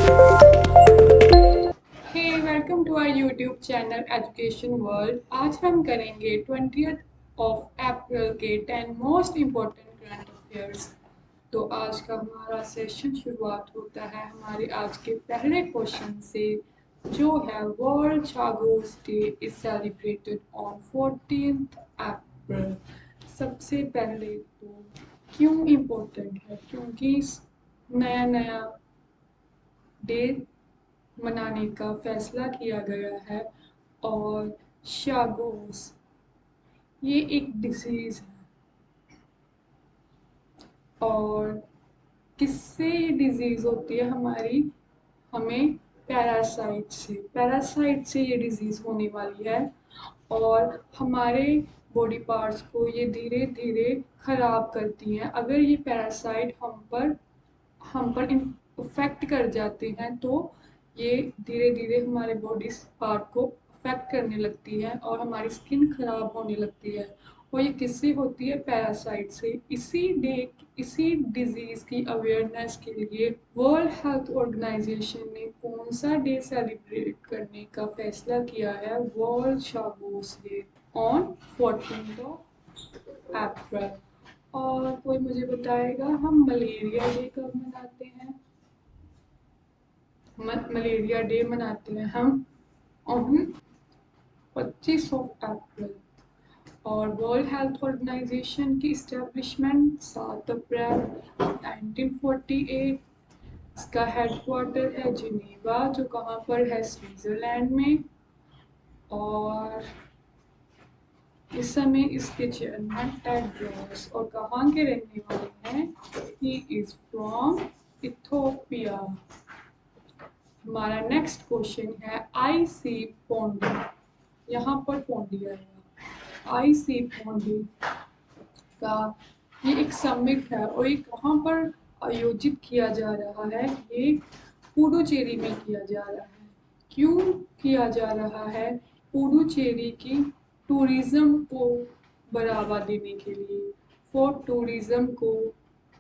Hey welcome to our YouTube channel education world. आज हम करेंगे 20 अप्रैल के 10 मोस्ट इम्पोर्टेंट करंट अफेयर्स। तो आज का हमारा सेशन शुरुआत होता है हमारे आज के पहले क्वेश्चन से, जो है world Chagos day is celebrated on 14 अप्रैल। सबसे पहले तो क्यों इम्पोर्टेंट है, क्योंकि नया नया डे मनाने का फैसला किया गया है। और शागोस ये एक डिजीज़ है। और किससे ये डिजीज़ होती है हमारी, हमें पैरासाइट से ये डिजीज़ होने वाली है। और हमारे बॉडी पार्ट्स को ये धीरे धीरे ख़राब करती हैं। अगर ये पैरासाइट हम पर इफेक्ट कर जाते हैं तो ये धीरे धीरे हमारे बॉडी पार्ट को अफेक्ट करने लगती है और हमारी स्किन खराब होने लगती है। और ये किससे होती है, पैरासाइट से। इसी डिजीज़ की अवेयरनेस के लिए वर्ल्ड हेल्थ ऑर्गेनाइजेशन ने कौन सा डे सेलिब्रेट करने का फैसला किया है, वर्ल्ड शागोस डे ऑन 14 अप्रैल। और कोई मुझे बताएगा हम मलेरिया डे कब मनाते हैं? मलेरिया डे मनाते हैं हम ऑन 25 अप्रैल। और वर्ल्ड हेल्थ ऑर्गेनाइजेशन की इस्टेब्लिशमेंट 7 अप्रैल 1948। इसका हेडक्वार्टर है जिनेवा, जो कहाँ पर है, स्विट्ज़रलैंड में। और इस समय इसके चेयरमैन टेड रोस, और कहाँ के रहने वाले हैं, ही इज फ्रॉम इथोपिया। हमारा नेक्स्ट क्वेश्चन है आई सी पोंडी। यहाँ पर पोंडी आएगा। आई सी पोंडी का ये एक समिट है और ये कहाँ पर आयोजित किया जा रहा है, ये पुडुचेरी में किया जा रहा है। क्यों किया जा रहा है? पुडुचेरी की टूरिज्म को बढ़ावा देने के लिए, फॉर टूरिज्म को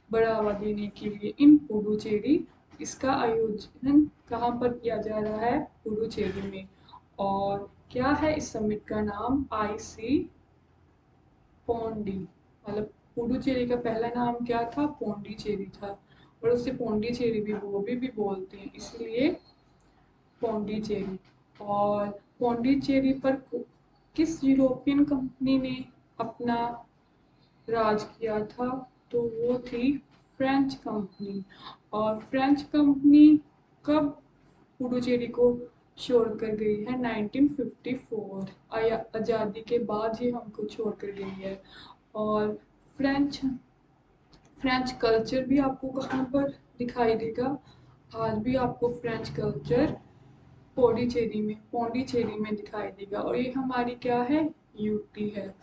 बढ़ावा देने के लिए इन पुडुचेरी इसका आयोजन कहाँ पर किया जा रहा है, पुडुचेरी में। और क्या है इस समिट का नाम, आई सी पोंडी। मतलब पुडुचेरी का पहला नाम क्या था, पोंडीचेरी था। और उससे पोंडीचेरी भी बोलते हैं, इसलिए पोंडीचेरी। और पोंडीचेरी पर किस यूरोपियन कंपनी ने अपना राज किया था, तो वो थी फ्रेंच कंपनी। और फ्रेंच कंपनी कब पुडुचेरी को छोड़ कर गई है, 1954। आज़ादी के बाद ही हमको छोड़ कर गई है। और फ्रेंच फ्रेंच कल्चर भी आपको कहाँ पर दिखाई देगा, आज भी आपको फ्रेंच कल्चर पौंडीचेरी में दिखाई देगा। और ये हमारी क्या है, यूटी है।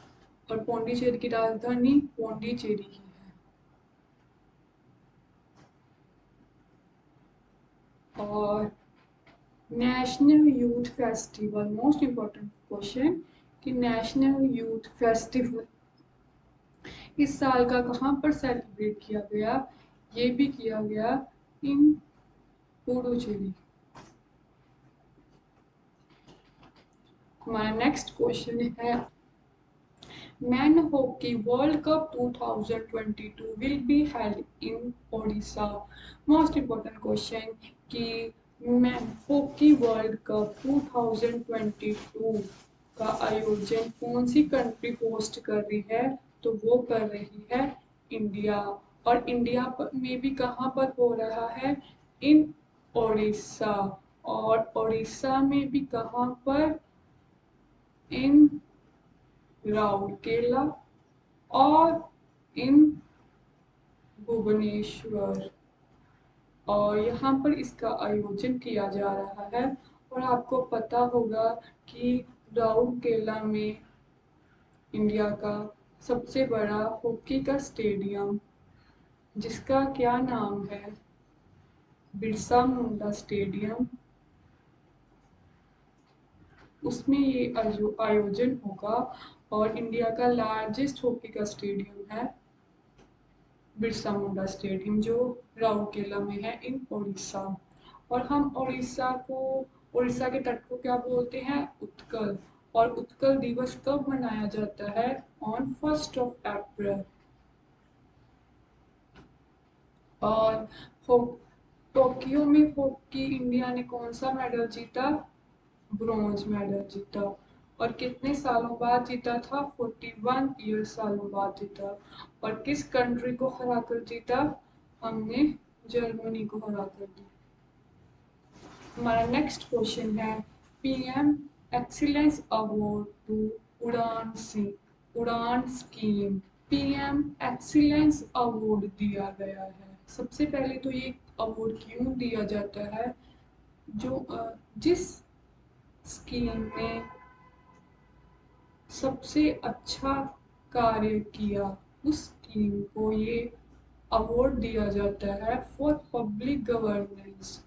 और पौंडीचेरी की राजधानी पौंडीचेरी ही है। और national youth festival, most important question, कि नेशनल यूथ फेस्टिवल इस साल का कहाँ पर सेलिब्रेट किया गया, ये भी किया गया इन पुडुचेरी। हमारा नेक्स्ट क्वेश्चन है man hockey world cup 2022 will be held in Odisha. Most important question कि मैन हॉकी वर्ल्ड कप 2022 का आयोजन कौन सी कंट्री होस्ट कर रही है, तो वो कर रही है इंडिया। और इंडिया में भी कहाँ पर हो रहा है, इन ओडिशा। और ओडिशा में भी कहाँ पर, इन राउरकेला और इन भुवनेश्वर। और यहाँ पर इसका आयोजन किया जा रहा है। और आपको पता होगा कि राउरकेला में इंडिया का सबसे बड़ा हॉकी का स्टेडियम, जिसका क्या नाम है, बिरसा मुंडा स्टेडियम, उसमें ये आयोजन होगा। और इंडिया का लार्जेस्ट हॉकी का स्टेडियम है बिरसा मुंडा स्टेडियम, जो राउरकेला में है इन ओडिशा। और हम उड़ीसा के तट को क्या बोलते हैं? उत्कल। और उत्कल दिवस कब मनाया जाता है? On 1st of April। और टोक्यो में हॉकी इंडिया ने कौन सा मेडल जीता? ब्रॉन्ज मेडल जीता। और कितने सालों बाद जीता था? 41 ईयर सालों बाद जीता। और किस कंट्री को हरा कर जीता? हमने जर्मनी को हरा कर जीता। हमारा नेक्स्ट क्वेश्चन है, पीएम एक्सीलेंस अवार्ड टू उड़ान स्कीम। पीएम एक्सीलेंस अवार्ड दिया गया है। सबसे पहले तो ये अवार्ड क्यों दिया जाता है? जिस स्कीम में सबसे अच्छा कार्य किया, उस स्कीम को ये अवार्ड दिया जाता है फॉर पब्लिक गवर्नेंस।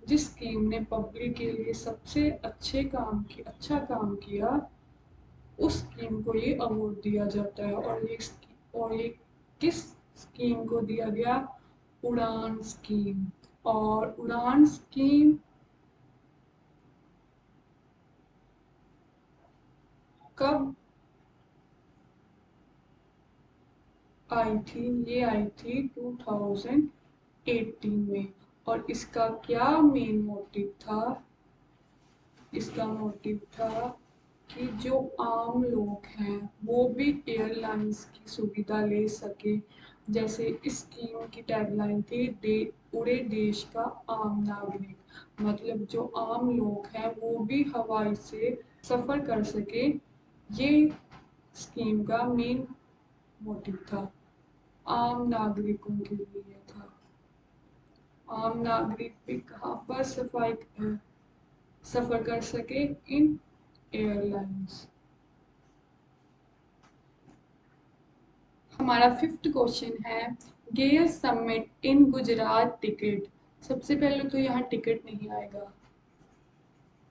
जिस स्कीम ने पब्लिक के लिए सबसे अच्छा काम किया, उस स्कीम को ये अवार्ड दिया जाता है। और ये किस स्कीम को दिया गया? उड़ान स्कीम। और उड़ान स्कीम कब आई थी? ये आई थी 2018 में। और इसका क्या मेन मोटिव था? इसका मोटिव था कि जो आम लोग हैं वो भी एयरलाइंस की सुविधा ले सके। जैसे इस स्कीम की टैगलाइन थी, उड़े देश का आम नागरिक। मतलब जो आम लोग हैं वो भी हवाई से सफ़र कर सके। ये स्कीम का मेन मोटिव था, आम नागरिकों के लिए था। आम नागरिक भी कहाँ पर सफ़र कर सके? इन एयरलाइंस। हमारा 5th क्वेश्चन है, गेल समिट इन गुजरात टिकट। सबसे पहले तो यहाँ टिकट नहीं आएगा।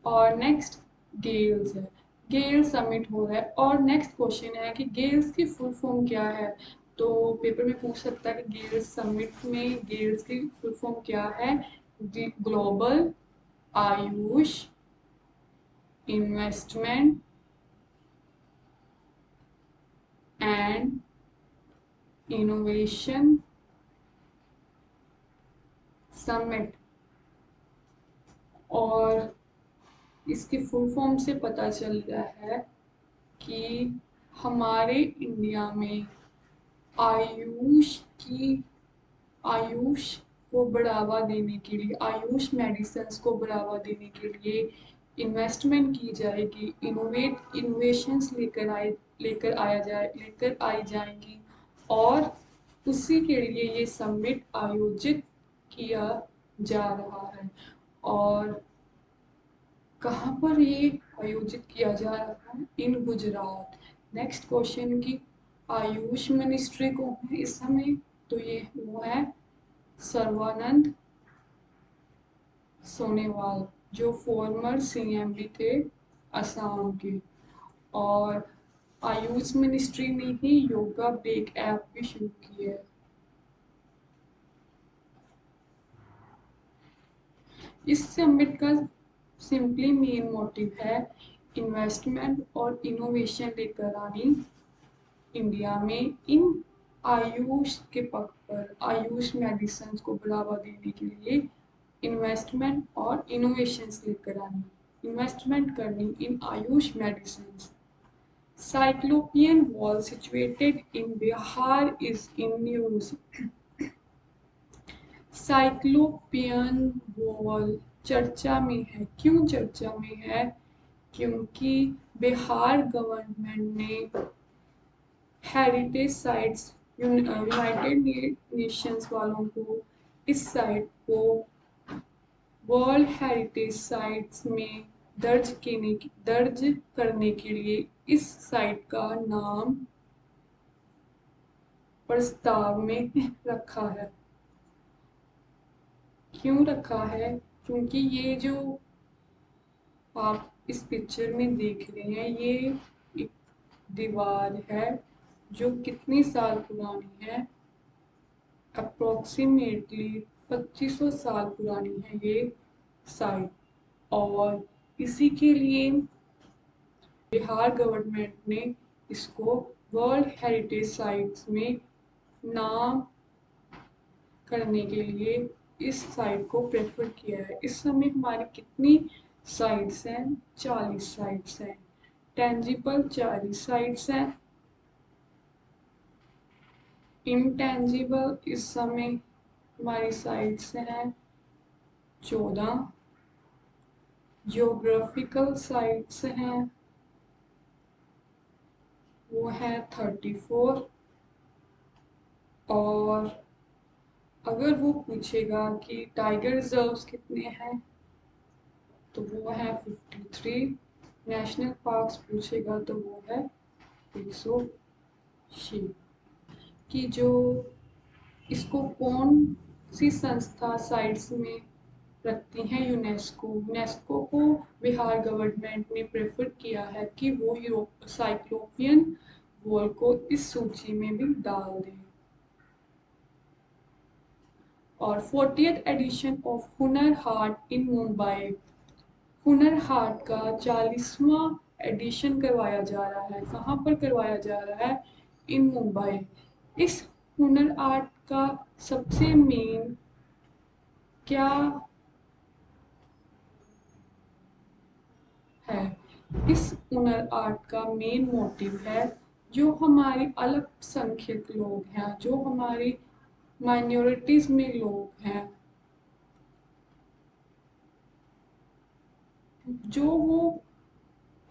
और नेक्स्ट गेल्स है, गेल समिट हो रहा है। और नेक्स्ट क्वेश्चन है कि गेल्स की फुल फॉर्म क्या है? तो पेपर में पूछ सकता है कि गेल्स समिट में गेल्स की फुल फॉर्म क्या है? Global Ayush investment and innovation summit. और इसकी फुल फॉर्म से पता चल रहा है कि हमारे इंडिया में आयुष की आयुष को बढ़ावा देने के लिए, आयुष मेडिसिन्स को बढ़ावा देने के लिए इन्वेस्टमेंट की जाएगी। इनोवेशंस लेकर आई जाएंगी। और उसी के लिए ये समिट आयोजित किया जा रहा है। और कहाँ पर ये आयोजित किया जा रहा है? इन गुजरात। नेक्स्ट क्वेश्चन की आयुष मिनिस्ट्री कौन है इस समय? तो ये वो है सर्बानंद सोनोवाल, जो फॉर्मर सीएम भी थे असम के। और आयुष मिनिस्ट्री ने ही योगा ब्रेक ऐप भी शुरू की है। इस समिट का सिंपली मेन मोटिव है इन्वेस्टमेंट और इनोवेशन लेकर आनी इंडिया में। इन आयुष के पक्ष पर आयुष मेडिसिन को बढ़ावा देने के लिए इन्वेस्टमेंट और इनोवेशंस लेकर आनी, इन्वेस्टमेंट करनी in AYUSH medicine. Cyclopean wall situated in Bihar is in news. Cyclopean wall चर्चा में है। क्यों चर्चा में है? क्योंकि बिहार गवर्नमेंट ने हेरिटेज साइट्स, यूनाइटेड नेशंस वालों को इस साइट को वर्ल्ड हेरिटेज साइट्स में दर्ज करने के लिए इस साइट का नाम प्रस्ताव में रखा है। क्यों रखा है? क्योंकि ये जो आप इस पिक्चर में देख रहे हैं, ये एक दीवार है जो कितने साल पुरानी है? अप्रोक्सीमेटली 2500 साल पुरानी है ये साइट, और इसी के लिए बिहार गवर्नमेंट ने इसको वर्ल्ड हेरिटेज साइट्स में नाम करने के लिए इस साइट को प्रेफर किया है। इस समय हमारी कितनी साइट्स हैं? 40 साइट्स हैं। टेंजिबल 40 साइट्स हैं। इंटेंजिबल इस समय हमारी साइट्स हैं 14। जियोग्राफिकल साइट्स हैं वो है 34। और अगर वो पूछेगा कि टाइगर रिजर्व्स कितने हैं तो वो है 53। नेशनल पार्क्स पूछेगा तो वो है 106। कि जो इसको कौन सी संस्था साइट्स में रखती हैं? यूनेस्को। यूनेस्को को बिहार गवर्नमेंट ने प्रेफर किया है कि वो साइक्लोपियन वॉल को इस सूची में भी डाल दें। और 40th addition of Hunar Haat इन मुंबई, हुनर हाट का 40वां एडिशन करवाया जा रहा है। कहाँ पर करवाया जा रहा है? इन मुंबई। इस हुनर आर्ट का सबसे मेन क्या है? इस हुनर आर्ट का मेन मोटिव है जो हमारे अल्पसंख्यक लोग हैं, जो हमारी माइनॉरिटीज में लोग हैं, जो वो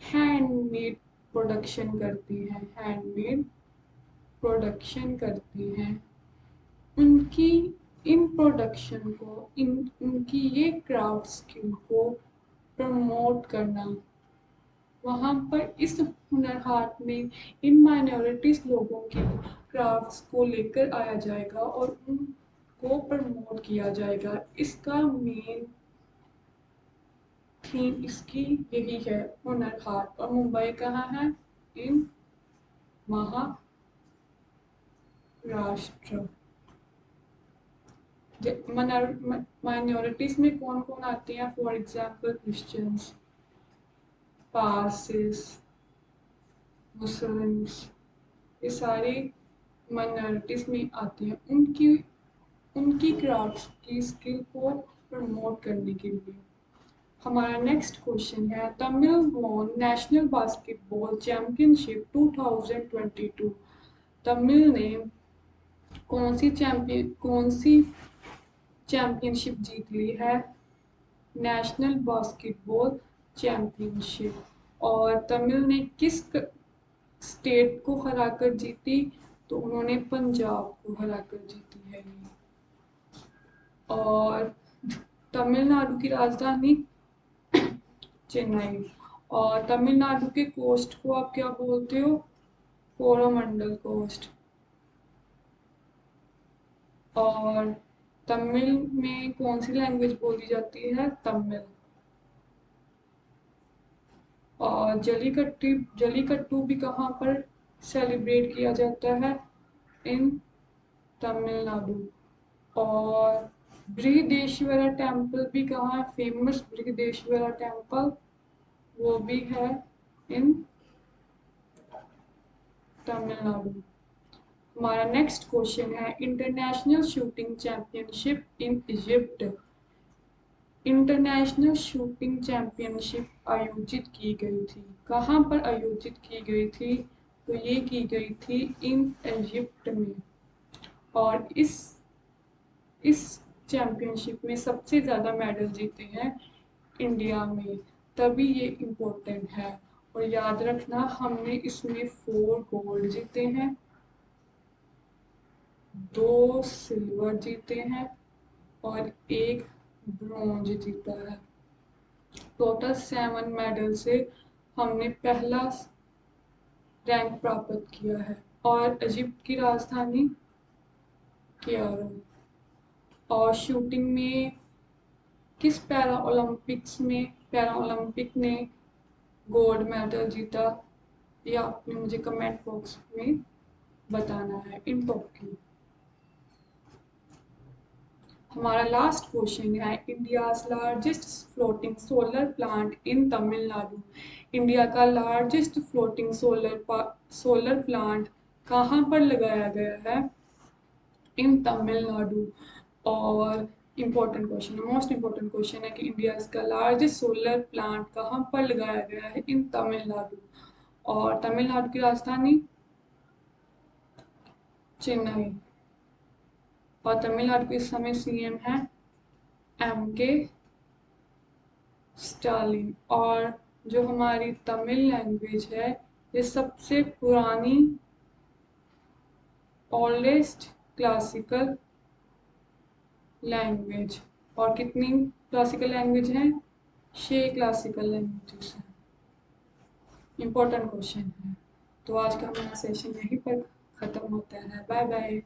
हैंडमेड प्रोडक्शन करती हैं, हैंडमेड प्रोडक्शन करती हैं, उनकी इन प्रोडक्शन को, इन उनकी ये क्राफ्ट स्किल को प्रमोट करना। वहाँ पर इस हुनर हाट में इन माइनॉरिटीज लोगों के क्राफ्ट्स को लेकर आया जाएगा और उनको प्रमोट किया जाएगा। इसका मेन थीम इसकी यही है, हुनर हाट। और मुंबई कहाँ है? इन महाराष्ट्र। माइनॉरिटीज में कौन कौन आते हैं? For example Christians, Parsis, Muslims, ये सारे माइनॉरिटीज में आती हैं। उनकी उनकी क्राफ्ट्स की स्किल को प्रमोट करने के लिए। हमारा नेक्स्ट क्वेश्चन है, Tamil won national basketball championship 2022। Tamil ने कौन सी चैंपियनशिप जीत ली है? National basketball championship. और तमिल ने किस स्टेट को हराकर जीती? तो उन्होंने पंजाब को हराकर जीती है। और तमिलनाडु की राजधानी चेन्नई। और तमिलनाडु के कोस्ट को आप क्या बोलते हो? कोरोमंडल कोस्ट। और तमिल में कौन सी लैंग्वेज बोली जाती है? तमिल। और जलीकट्टू भी कहाँ पर सेलिब्रेट किया जाता है? इन तमिलनाडु। और बृहदेश्वरा टेम्पल भी कहाँ है? फेमस बृहदेश्वरा टेम्पल, वो भी है इन तमिलनाडु। हमारा नेक्स्ट क्वेश्चन है, international shooting championship in Egypt. International shooting championship आयोजित की गई थी। कहाँ पर आयोजित की गई थी? तो ये की गई थी इन इजिप्ट में। और इस चैंपियनशिप में सबसे ज़्यादा मेडल जीते हैं इंडिया में, तभी ये इम्पोर्टेंट है। और याद रखना, हमने इसमें 4 गोल्ड जीते हैं, 2 सिल्वर जीते हैं और 1 ब्रॉन्ज जीता है। टोटल 7 मेडल से हमने पहला रैंक प्राप्त किया है। और इजिप्ट की राजधानी कायरो। और शूटिंग में किस पैरा ओलंपिक ने गोल्ड मेडल जीता? ये आपने मुझे कमेंट बॉक्स में बताना है। In Tokyo. हमारा लास्ट क्वेश्चन है, India's largest floating solar plant in Tamil Nadu. India का लार्जेस्ट फ्लोटिंग सोलर प्लांट कहाँ पर लगाया गया है? इन तमिलनाडु। और इम्पोर्टेंट क्वेश्चन है, मोस्ट इम्पोर्टेंट क्वेश्चन है कि इंडिया का लार्जेस्ट सोलर प्लांट कहाँ पर लगाया गया है? इन तमिलनाडु। और तमिलनाडु की राजधानी चेन्नई। और तमिलनाडु के इस समय सीएम है MK स्टालिन। और जो हमारी तमिल लैंग्वेज है, ये सबसे पुरानी ओल्डेस्ट क्लासिकल लैंग्वेज। और कितनी क्लासिकल लैंग्वेज हैं? 6 क्लासिकल लैंग्वेजेस हैं। इम्पोर्टेंट क्वेश्चन है। तो आज का हमारा सेशन यहीं पर ख़त्म होता है। Bye bye.